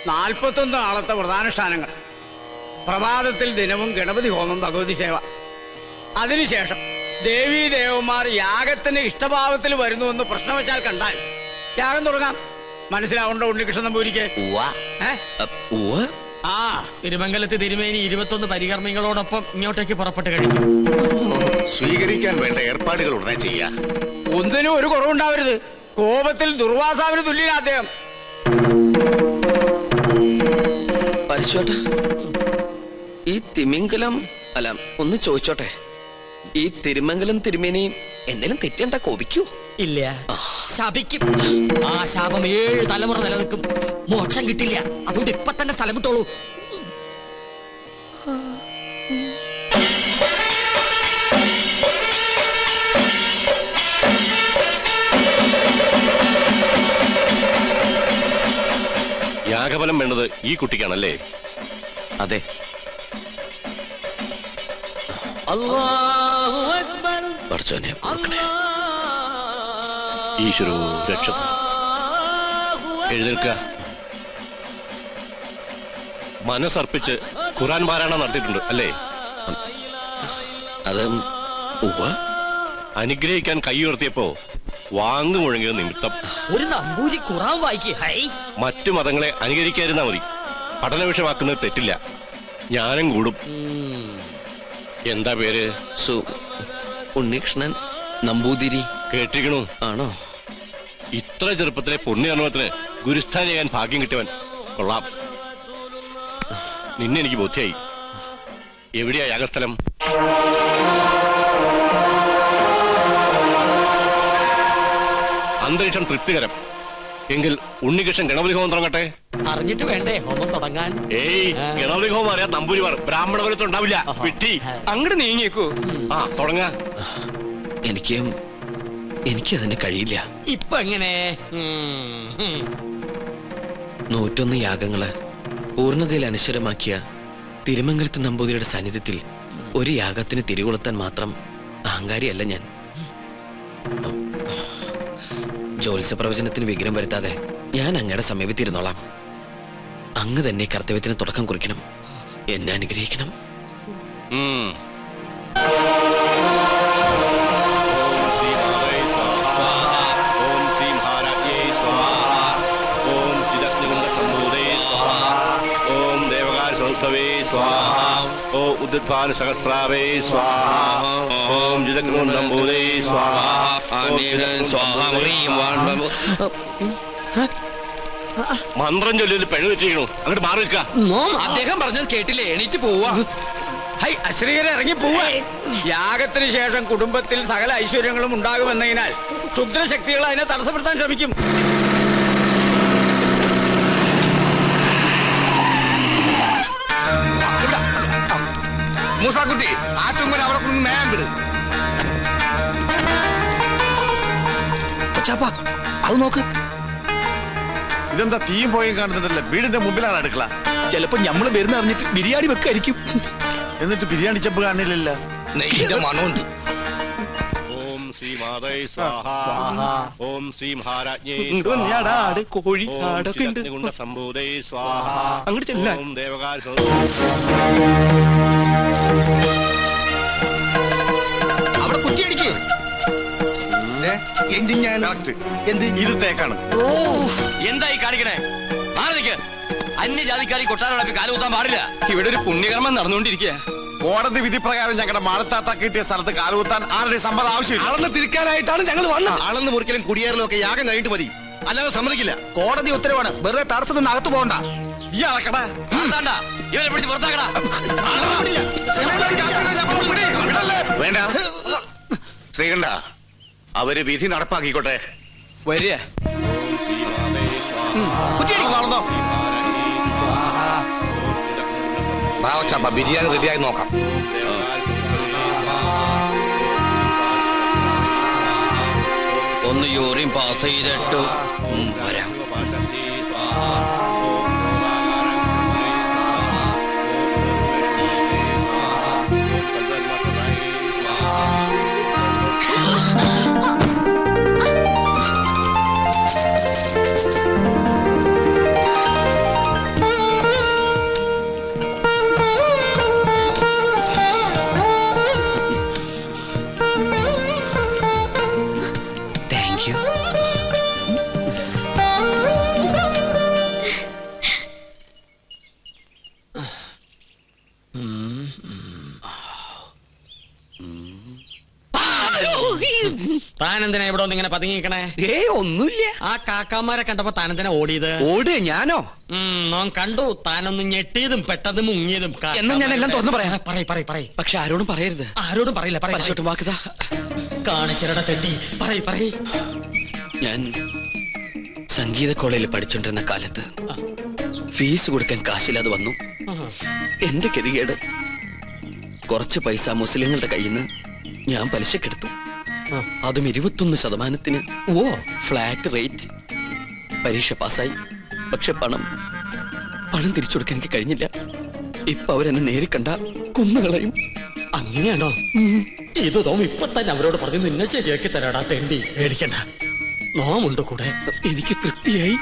41 നാളത്തെ വ്രതാനുഷ്ഠാനങ്ങൾ. പ്രഭാതത്തിൽ ദിനവും ഗണപതി ഹോമം, ഭഗവതി സേവ. അതിനുശേഷം ദേവീ ദേവന്മാർ യാഗത്തിന് ഇഷ്ടഭാവത്തിൽ വരുന്നുവെന്ന് പ്രശ്നവശാൽ കണ്ടാൽ യാഗം തുടങ്ങാം. മനസ്സിലാവുണ്ടോ ഉണ്ണികൃഷ്ണൻ നമ്പൂരിക്ക്? ആ, തിരുമംഗലത്ത് തിരുമേനി 21 പരികർമ്മികളോടൊപ്പം ഇങ്ങോട്ടേക്ക് പുറപ്പെട്ട് കഴിഞ്ഞു. സ്വീകരിക്കാൻ വേണ്ട ഏർപ്പാടുകൾ ഉടനെ ചെയ്യാം. ഒന്നിനും ഒരു കുറവുണ്ടാവരുത്. കോപത്തിൽ ദുർവാസാവിന് തുല്യനാ അദ്ദേഹം. പരിശോട്ട, ഈ തിമിംഗലം അല്ല, ഒന്ന് ചോദിച്ചോട്ടെ, ഈ തിരുമംഗലം തിരുമേനി എന്തെങ്കിലും തെറ്റണ്ട കോപിക്കൂ? ഇല്ല, ശപിക്കും. ആ ശാപം 7 തലമുറ നിലനിൽക്കും. മോക്ഷം കിട്ടില്ല. അതുകൊണ്ട് ഇപ്പൊ തന്നെ സ്ഥലം വിട്ടോളൂ. യാഗഫലം വേണ്ടത് ഈ കുട്ടിക്കാണല്ലേ? അതെ. പഠിച്ചോനെ, ഈശ്വരോ രക്ഷ. എഴുന്നേൽക്ക. മനസ്സർപ്പിച്ച് ഖുർആൻ പാരായണം നടത്തിയിട്ടുണ്ട് അല്ലേ? അത് അനുഗ്രഹിക്കാൻ കൈ ഉയർത്തിയപ്പോ വാങ്ങു മുഴങ്ങിയത് നിമിത്തം ഒരു നമ്പൂരി ഖുർആൻ വായിക്കേ. മറ്റു മതങ്ങളെ അനുകരിക്കാതിരുന്നാ മതി. പഠന വിഷയമാക്കുന്നത് തെറ്റില്ല. ജ്ഞാനം കൂടും. എന്താ പേര്? ഉണ്ണികൃഷ്ണൻ നമ്പൂതിരി. കേട്ടിരിക്കണു? ആണോ? ഇത്ര ചെറുപ്പത്തിലെ പുണ്യകർമ്മത്തിന് ഗുരുസ്ഥാനം ചെയ്യാൻ ഭാഗ്യം കിട്ടിയവൻ. കൊള്ളാം. നിന്നെ എനിക്ക് ബോധ്യായി. എവിടെയാ യാഗസ്ഥലം? അന്തരീക്ഷം തൃപ്തികരം. എങ്കിൽ ഉണ്ണികൃഷ്ണൻ ഗണപതി ഹോമം തുടങ്ങട്ടെ. അറിഞ്ഞിട്ട് വേണ്ടേ ഹോമം തുടങ്ങാൻ? ഏയ്, ഗണപതി ഹോമം അറിയാം നമ്പൂരിമാർ ബ്രാഹ്മണ കുലത്തിൽ ഉണ്ടാവില്ല. വിട്ടി അങ്ങോട്ട് നീങ്ങിയേക്കൂ. ആ, തുടങ്ങ. എനിക്കതിന് കഴിയില്ല. ഇപ്പൊ എങ്ങനെ? 101 യാഗങ്ങള് പൂർണ്ണതയിൽ അനശ്വരമാക്കിയ തിരുമംഗലത്ത് നമ്പൂതിരിയുടെ സാന്നിധ്യത്തിൽ ഒരു യാഗത്തിന് തിരികൊളുത്താൻ മാത്രം അഹങ്കാരിയല്ല ഞാൻ. ജ്യോത്സ്യ പ്രവചനത്തിന് വിഘ്നം വരുത്താതെ ഞാൻ അങ്ങയുടെ സമീപത്തിരുന്നോളാം. അങ്ങ് തന്നെ കർത്തവ്യത്തിന് തുടക്കം കുറിക്കണം. എന്നെ അനുഗ്രഹിക്കണം. ഉദ്ധാന സഹസ്രാവേ സ്വാഹ. ഓം ജിതഗ്രൂന്നംബൂദേ സ്വാഹ. മന്ത്രം ചൊല്ലിയത് പെഴുതെറ്റിക്കണു. അങ്ങോട്ട് മാറി നിൽക്കുക. അദ്ദേഹം പറഞ്ഞത് കേട്ടില്ലേ? എണീറ്റ് പോവാ. അശ്രീകരെ ഇറങ്ങി പോവാ. യാഗത്തിന് ശേഷം കുടുംബത്തിൽ സകല ഐശ്വര്യങ്ങളും ഉണ്ടാകുമെന്നതിനാൽ ക്ഷുദ്രശക്തികൾ അതിനെ തടസ്സപ്പെടുത്താൻ ശ്രമിക്കും. മൂസാക്കുട്ടി, ആ ചുമ്മൻ അവിടെ കൊണ്ട് നേരം വിട്. അത് നോക്ക്. ഇതെന്താ തീയും പോയും കാണുന്നുണ്ടല്ലേ? വീടിന്റെ മുമ്പിലാണ് അടുക്കള. ചിലപ്പോ ഞമ്മള് വരുന്ന അറിഞ്ഞിട്ട് ബിരിയാണി വെക്കായിരിക്കും. എന്നിട്ട് ബിരിയാണി ചെമ്പ് കാണില്ലല്ലോ. നെയ്യുടെ മണമുണ്ട്. ഓം ശ്രീ മാതൈ സ്വാഹ. ഓം ശ്രീ മഹാരാജ്ഞേ കോഴി സംഭൂതൈ സ്വാഹ. അങ്ങോട്ട് ചെല്ലാൻ. ഓം ദേവകാര അവിടെ കുറ്റിയടിക്ക്. ഇത് തേക്കാണ്. എന്തായി കാണിക്കണേ? മാറിക്ക്. അന്യജാതിക്കാരി കൊട്ടാരളപ്പി കാലുകുത്താൻ പാടില്ല. ഇവിടെ ഒരു പുണ്യകർമ്മം നടന്നുകൊണ്ടിരിക്കുക. കോടതി വിധി പ്രകാരം ഞങ്ങളുടെ മാളത്താത്ത കിട്ടിയ സ്ഥലത്ത് കാലുകുത്താൻ ആരുടെ സമ്മതം ആവശ്യമില്ല. അളന്ന് തിരിക്കാനായിട്ടാണ് ഞങ്ങൾ വന്നത്. അളന്ന് മുറിക്കലും കുടിയേറലും ഒക്കെ യാഗം കഴിഞ്ഞിട്ട് മതി, അല്ലാതെ സമ്മതിക്കില്ല. കോടതി ഉത്തരവാണ്. വെറുതെ തടസ്സത്തിൽ നിന്ന് അകത്ത് പോകണ്ട. ഈ അളക്കടാ, ഇവരെ പിടിച്ച് പുറത്താക്കടാ. വേണ്ട ശ്രീകണ്ഠ, അവര് വിധി നടപ്പാക്കിക്കോട്ടെ. വരിക. നടന്നോ? ബിരിയാണി റെഡിയായി നോക്കാം. ഒന്ന് യൂറിൻ പാസ് ചെയ്തിട്ട് വരാം. താനെന്തിനാ ഇവിടെ ഒന്ന് ഇങ്ങനെ പതുങ്ങിക്കണേ? ഒന്നുമില്ല. ആ കാക്കാമാരെ കണ്ടപ്പോ താനെന്തിനാ ഓടിയത്? ഓട് ഞാനോ? നോൻ കണ്ടു താനൊന്ന് ഞെട്ടിയതും പെട്ടതും മുങ്ങിയതും. എന്നാ ഞാൻ എല്ലാം തുറന്നു പറയാം. പറയ്. പക്ഷെ ആരോടും പറയരുത്. ആരോടും പറയില്ല. പരിശോട്ടും വാക്കുതാ കാണിച്ചിരട തെണ്ടി. പറയ്. ഞാൻ സംഗീത കോളേജിൽ പഠിച്ചോണ്ടിരുന്ന കാലത്ത് ഫീസ് കൊടുക്കാൻ കാശില്ലാതെ വന്നു. എന്റെ ഗതികേട് കുറച്ച് പൈസ മുസ്ലിങ്ങളുടെ കയ്യിൽ നിന്ന് ഞാൻ പലിശക്കെടുത്തു. അതും 21%. Flat rate. പരീക്ഷ പാസ്സായി. പക്ഷെ പണം തിരിച്ചു കൊടുക്കാൻ എനിക്ക് കഴിഞ്ഞില്ല. ഇപ്പൊ അവരെന്നെ നേരി കണ്ട കുന്നുകളയും. അങ്ങനെയാണോ? ഇത് തോം ഇപ്പൊ തന്നെ അവരോട് പറഞ്ഞു നിന്നെ ശരിയാക്കി തരാടാ തെണ്ടി. പേടിക്കണ്ട, നോമുണ്ട് കൂടെ. എനിക്ക് തൃപ്തിയായി.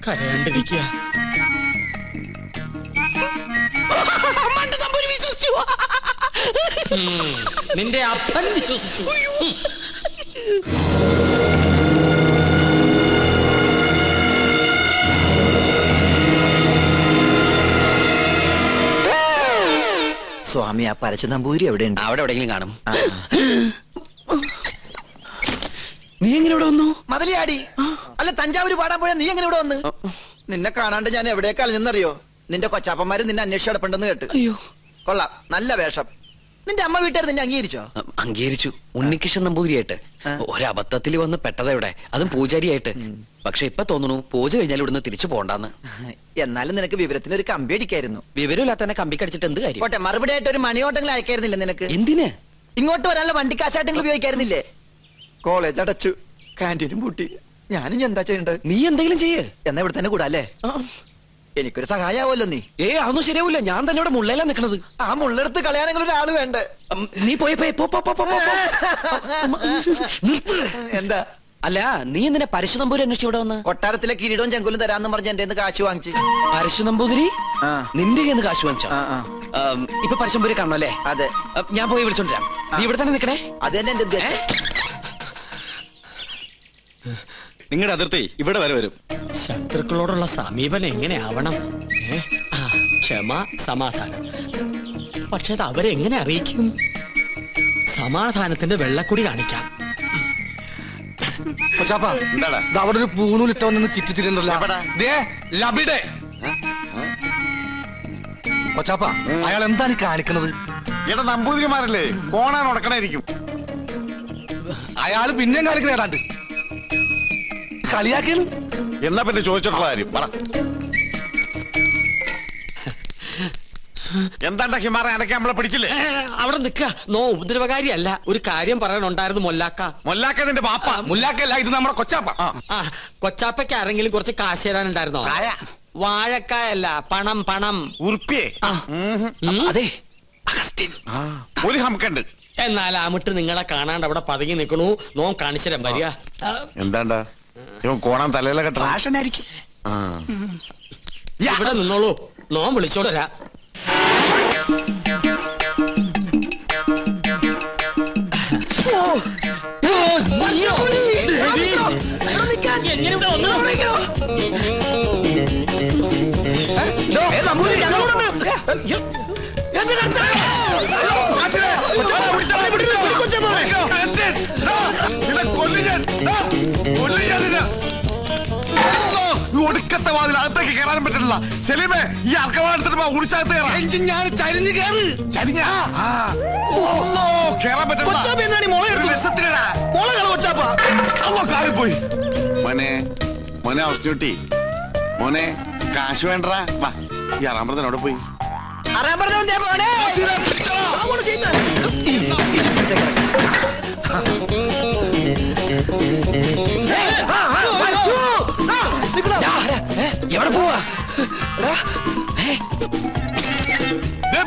കരയാണ്ടിരിക്കുക. നിന്റെ അപ്പൻ വിശ്വസിച്ചു. സ്വാമി, ആ പരച്ചു നമ്പൂരി എവിടെയുണ്ട്? അവിടെ എവിടെയെങ്കിലും കാണും. നീ എങ്ങനെ ഇവിടെ വന്നു? മതിലിയാടി. അല്ല, തഞ്ചാവൂര് പാടാൻ പോയാ നീ എങ്ങനെ ഇവിടെ വന്ന്? നിന്നെ കാണാണ്ട് ഞാൻ എവിടേക്ക് അലഞ്ഞെന്നറിയോ? നിന്റെ കൊച്ചാപ്പന്മാര് നിന്നെ അന്വേഷിച്ച് കിടപ്പുണ്ടെന്ന് കേട്ട്. അയ്യോ, കൊള്ളാം, നല്ല വേഷം. നിന്റെ അമ്മ വീട്ടുകാർ നിന്നെ അംഗീകരിച്ചോ? അംഗീകരിച്ചു. ഉണ്ണികൃഷ്ണൻ നമ്പൂതിരിയായിട്ട്. ഒരബദ്ധത്തിൽ വന്ന് പെട്ടതെവിടെ, അതും പൂജാരിയായിട്ട്. പക്ഷെ ഇപ്പൊ തോന്നുന്നു പൂജ കഴിഞ്ഞാൽ ഇവിടുന്ന് തിരിച്ചു പോണ്ടെന്ന്. എന്നാലും നിനക്ക് വിവരത്തിന് ഒരു കമ്പി അടിക്കായിരുന്നു. വിവരമില്ലാത്ത തന്നെ കമ്പി കടിച്ചിട്ട് എന്ത് കാര്യം? പോട്ടെ, മറുപടി ആയിട്ട് ഒരു മണിയോട്ടെങ്കിലും അയക്കായിരുന്നില്ല നിനക്ക്? എന്തിന്? ഇങ്ങോട്ട് വരാനുള്ള വണ്ടിക്കാശായിട്ടെങ്കിലും ഉപയോഗിക്കായിരുന്നില്ലേ? കോളേജ് അടച്ചു, കാന്റീനും പൂട്ടി. ഞാനും എന്താ ചെയ്യണ്ടത്? നീ എന്തെങ്കിലും ചെയ്യേ. എന്നാ ഇവിടെ തന്നെ കൂടാ അല്ലേ? എനിക്കൊരു സഹായാവല്ലോ നീ. അതൊന്നും ശരിയാവില്ല. ഞാൻ തന്നെ ഇവിടെ മുള്ളയിലാ നിക്കണത്. ആ മുള്ളെടുത്ത് കളയാനെങ്കിലും ഒരാള് വേണ്ടേ? നീ പോയി നിർത്ത്. എന്താ? അല്ല, നീ എന്തിനാ പരശു നമ്പൂരി അന്വേഷിച്ച് ഇവിടെ വന്ന്? കൊട്ടാരത്തിലെ കിരീടവും ചെങ്കുലും തരാന്ന് പറഞ്ഞ എന്റെ കാശ് വാങ്ങിച്ചു. പരശു നമ്പൂതിരി നിന്റെ കയ്യിൽ നിന്ന് കാശ് വാങ്ങിച്ചോ? ഇപ്പൊ പരശുനമ്പൂരി കാണണം അല്ലേ? അതെ. ഞാൻ പോയി വിളിച്ചോണ്ടിരാം. നീ ഇവിടെ തന്നെ നിക്കണേ. അത് തന്നെ എന്റെ ഉദ്ദേശം. നിങ്ങളുടെ അതിർത്തി ഇവിടെ വരെ വരും. ശത്രുക്കളോടുള്ള സമീപനം എങ്ങനെ ആവണം? ക്ഷമ, സമാധാനം. പക്ഷെ അത് അവരെങ്ങനെ അറിയിക്കും? സമാധാനത്തിന്റെ വെള്ളക്കുടി കാണിക്കാം. എന്താടാ? അവിടെ ഒരു പൂണൂലിട്ടവന്ന് ചിറ്റിത്തിരുന്നല്ലോ. കൊച്ചാപ്പ, അയാൾ എന്താണ് ഈ കാണിക്കണത്? ഇവിടെ നമ്പൂതിരിമാരല്ലേ, കോണാൻ ഉടക്കണായിരിക്കും. അയാള് പിന്നെയും കാണിക്കണ ഏതാണ്ട് കളിയാക്കാണ്. എന്നാ പിന്നെ ചോദിച്ചിട്ടുള്ള കാര്യം പറ. എന്താണ്ടാ ഹിമാറ, അനക്കെ നമ്മളെ പിടിച്ചില്ലേ? അവിടെ നിക്ക. നോ ഉപദ്രവകാരിയല്ല. ഒരു കാര്യം പറയാനുണ്ടായിരുന്നു മൊല്ലാക്ക. മൊല്ലാക്ക നിന്റെ ബാപ്പ? മുല്ലാക്കല്ല, ഇത് നമ്മുടെ കൊച്ചാപ്പ. കൊച്ചാപ്പയ്ക്ക് ആരെങ്കിലും കുറച്ച് കാശ് തരാനുണ്ടായിരുന്നോ? വാഴക്കായല്ല, പണം. ഉറുപ്പിയേ? അതെ, ഒരു ഹംക്കുണ്ട്. എന്നാൽ അമിട്ട് നിങ്ങളെ കാണാണ്ട് അവിടെ പതുങ്ങി നിൽക്കണു. നോ കാണിച്ചരം വരിക. എന്താണ്ടാ ഇവൻ കോണാൻ തലയിലെ കെട്ട? ഇവിടെ നിന്നോളൂ, നോ വിളിച്ചോടരാ. ഒടുക്കത്തെ വാതിൽ അകത്തേക്ക് കയറാനും പറ്റില്ല. സെലീമേ, ഈ അർക്കവാടത്തിട്ട് ഉടിച്ചകത്ത് കയറാൻ പോയി. മോനെ അവസ്ഥ മോനെ, കാശ് വേണ്ടടാ. വാ, ഈ അറാമ്പറത്തിനോടെ പോയി. എവിടെ പോവാ?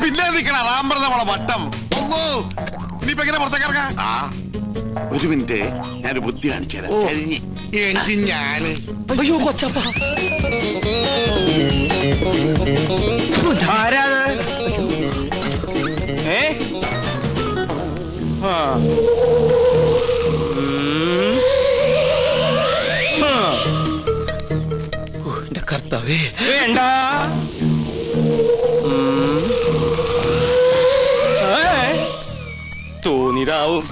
പിന്നെ നിക്കണ റാമ്പറ നമ്മളെ വട്ടം. ഇനിയിപ്പോ എങ്ങനെ പുറത്തേക്ക് ഇറങ്ങാം? ഒരു മിനിറ്റ്, ഞാനൊരു ബുദ്ധി കാണിച്ചു തരാം. കഴിഞ്ഞ് ഞാന്. അയ്യോ കൊച്ചപ്പ, എന്റെ കർത്താവേ. വേണ്ട, ഇതാവും.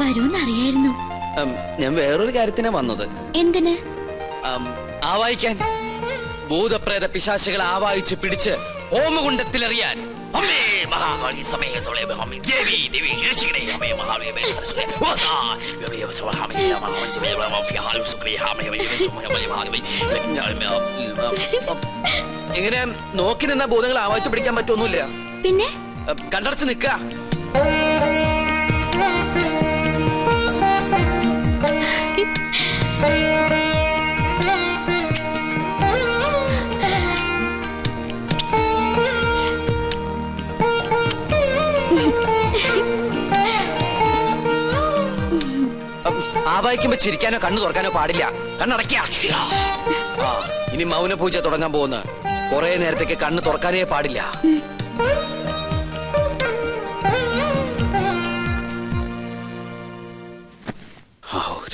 വരൂന്നറിയായിരുന്നു. ഞാൻ വേറൊരു കാര്യത്തിനാ വന്നത്. എന്തിന്? ആവായിക്കാൻ. ഭൂതപ്രേത പിശാചുകളെ ആവായിച്ച് പിടിച്ച് ഹോമകുണ്ടത്തിലെറിയാൻ. അമ്മേ മഹാകാളി സമേതോളെ അമ്മേ ദേവി ദേവി രക്ഷിക്കണേ അമ്മേ മഹാകാളി മേ സരസ്വതി വാസാ ദേവി സവഹാമേ മഹാവഞ്ചമേ മഫിഹാലു സുക്രിഹാമേ മഹാകാളി. എങ്ങനെ നോക്കി നിന്ന ഭൂതങ്ങളെ ആവായിച്ച് പിടിക്കാൻ പറ്റൊന്നുമില്ല. പിന്നെ കണ്ടടച്ച് നിൽക്കുക. ആവായിക്കുമ്പോ ചിരിക്കാനോ കണ്ണു തുറക്കാനോ പാടില്ല. കണ്ണടയ്ക്ക. ഇനി മൗനപൂജ തുടങ്ങാൻ പോകുന്ന കുറെ നേരത്തേക്ക് കണ്ണ് തുറക്കാനേ പാടില്ല.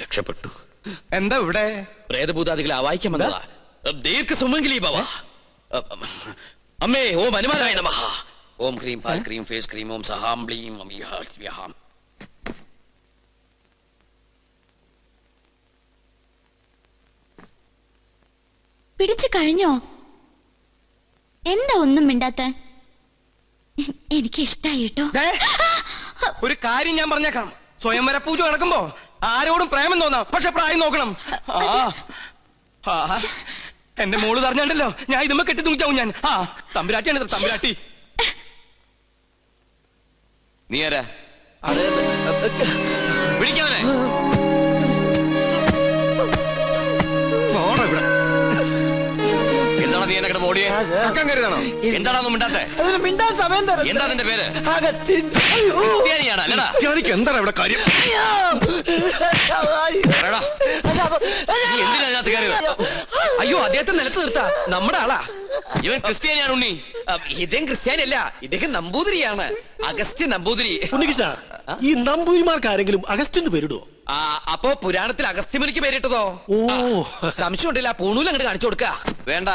രക്ഷപ്പെട്ടു. എന്താ ഇവിടെ? പ്രേതഭൂതാദികളെ ആവായിക്കാൻ വന്നതാ. ദീർഘ സുമംഗലി ഭവ. അമ്മേ ഓം ഹനുമാനായ നമഃ. ഓം ക്രീം പാൽ ക്രീം ഫേസ് ക്രീം ഓം സഹാം ബ്ലീം സ്വാഹാം. പിടിച്ചു കഴിഞ്ഞോ? എന്താ ഒന്നും മിണ്ടാത്ത? എനിക്ക് ഇഷ്ടായി കേട്ടോ. ഒരു കാര്യം ഞാൻ പറഞ്ഞേക്കാം. സ്വയംവര പൂജ നടക്കുമ്പോ ആരോടും പ്രേമം തോന്നാം, പക്ഷെ പ്രായം നോക്കണം. എന്റെ മോള് പറഞ്ഞാണ്ടല്ലോ ഞാൻ ഇതുമ്മ കെട്ടി തൂങ്ങിച്ചാവും ഞാൻ. തമ്പുരാട്ടിയാണ് തമ്പുരാട്ടി. നീ ആരാ? വിളിക്കാവനെ. എന്താണ് നീ എന്നെ ഓടിയേ? എന്താണോ മിണ്ടാത്തെ? മിണ്ടാൻ സമയം തരാം. എന്താ നിന്റെ പേര്? അഗസ്റ്റിൻ. ക്രിസ്ത്യാനിയാണോ? അല്ലടാ. എന്താണ് ഇവിടെ കാര്യം? പറയടാ. നീ എന്തിനാ അതിനകത്ത് കയറിയത്? അയ്യോ, അദ്ദേഹത്തെ നിലത്ത് നിർത്താ. നമ്മുടെ ആളാ. ഇവൻ ക്രിസ്ത്യാനിയാണ് ഉണ്ണി. ഇദ്ദേഹം ക്രിസ്ത്യാനിയല്ല, ഇദ്ദേഹം നമ്പൂതിരിയാണ്. അഗസ്ത്യ നമ്പൂതിരി. ഉണ്ണികൃഷ്ണ, ഈ നമ്പൂതിരിമാർക്ക് ആരെങ്കിലും അഗസ്റ്റിന് പേരിടുവോ? അപ്പോ പുരാണത്തിൽ അഗസ്ത്യമുനിക്ക് പേരിട്ടതോ? ഓ, സംശയം ഉണ്ടല്ല. പൂണൂൽ അങ്ങോട്ട് കാണിച്ചു കൊടുക്ക. വേണ്ട,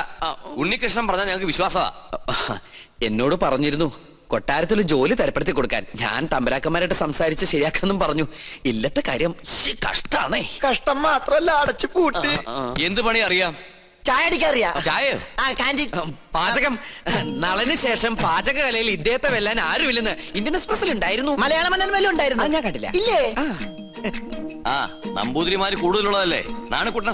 ഉണ്ണികൃഷ്ണൻ പറഞ്ഞാൽ ഞങ്ങൾക്ക് വിശ്വാസമാ. എന്നോട് പറഞ്ഞിരുന്നു കൊട്ടാരത്തിൽ ജോലി തരപ്പെടുത്തി കൊടുക്കാൻ. ഞാൻ തമ്പരാക്കന്മാരായിട്ട് സംസാരിച്ച് ശരിയാക്കാന്നും പറഞ്ഞു. ഇല്ലത്തെ കാര്യം കഷ്ടാണേ. കഷ്ടം മാത്രല്ല, അടച്ചു പൂട്ടി. എന്ത് പണി അറിയാം? ചായ അടിക്കാറിയാ? ചായയോ? പാചകം. നളന് ശേഷം പാചകകലയിൽ ഇദ്ദേഹത്തെ വെല്ലാൻ ആരുമില്ലെന്ന് ഇന്ത്യൻ എക്സ്പ്രസിൽ ഉണ്ടായിരുന്നു. മലയാള മനോരമയിലും ഉണ്ടായിരുന്നു. ഞാൻ കണ്ടില്ല. ഇല്ലേ? നമ്പൂതിരിമാര് കൂടുതലുള്ളതല്ലേ. നാണക്കുട്ട